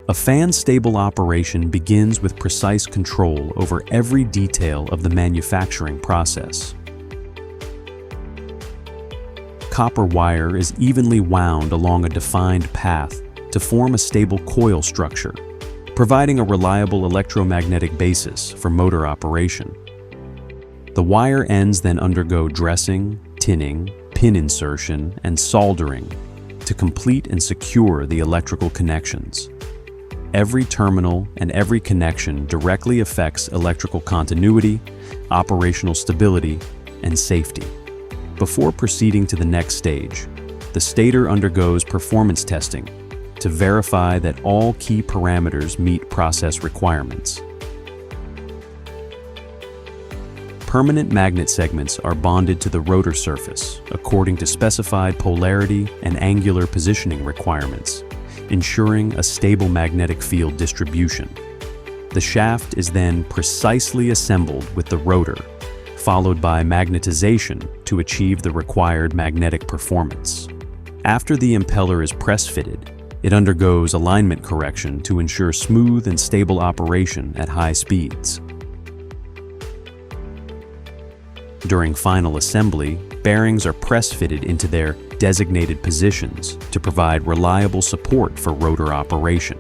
A fan's stable operation begins with precise control over every detail of the manufacturing process. Copper wire is evenly wound along a defined path to form a stable coil structure, providing a reliable electromagnetic basis for motor operation. The wire ends then undergo dressing, tinning, pin insertion, and soldering to complete and secure the electrical connections. Every terminal and every connection directly affects electrical continuity, operational stability, and safety. Before proceeding to the next stage, the stator undergoes performance testing to verify that all key parameters meet process requirements. Permanent magnet segments are bonded to the rotor surface according to specified polarity and angular positioning requirements, ensuring a stable magnetic field distribution. The shaft is then precisely assembled with the rotor, followed by magnetization to achieve the required magnetic performance. After the impeller is press-fitted, it undergoes alignment correction to ensure smooth and stable operation at high speeds. During final assembly, bearings are press-fitted into their designated positions to provide reliable support for rotor operation.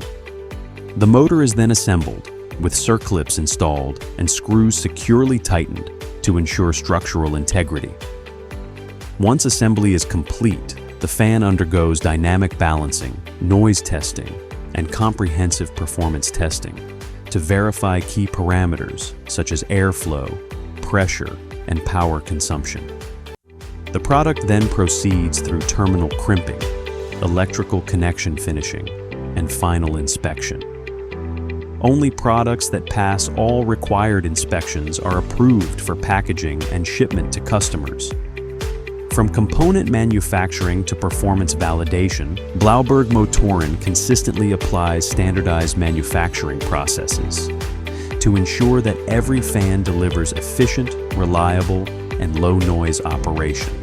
The motor is then assembled, with circlips installed and screws securely tightened to ensure structural integrity. Once assembly is complete, the fan undergoes dynamic balancing, noise testing, and comprehensive performance testing to verify key parameters such as airflow, pressure, and power consumption. The product then proceeds through terminal crimping, electrical connection finishing, and final inspection. Only products that pass all required inspections are approved for packaging and shipment to customers. From component manufacturing to performance validation, Blauberg Motoren consistently applies standardized manufacturing processes to ensure that every fan delivers efficient, reliable, and low-noise operation.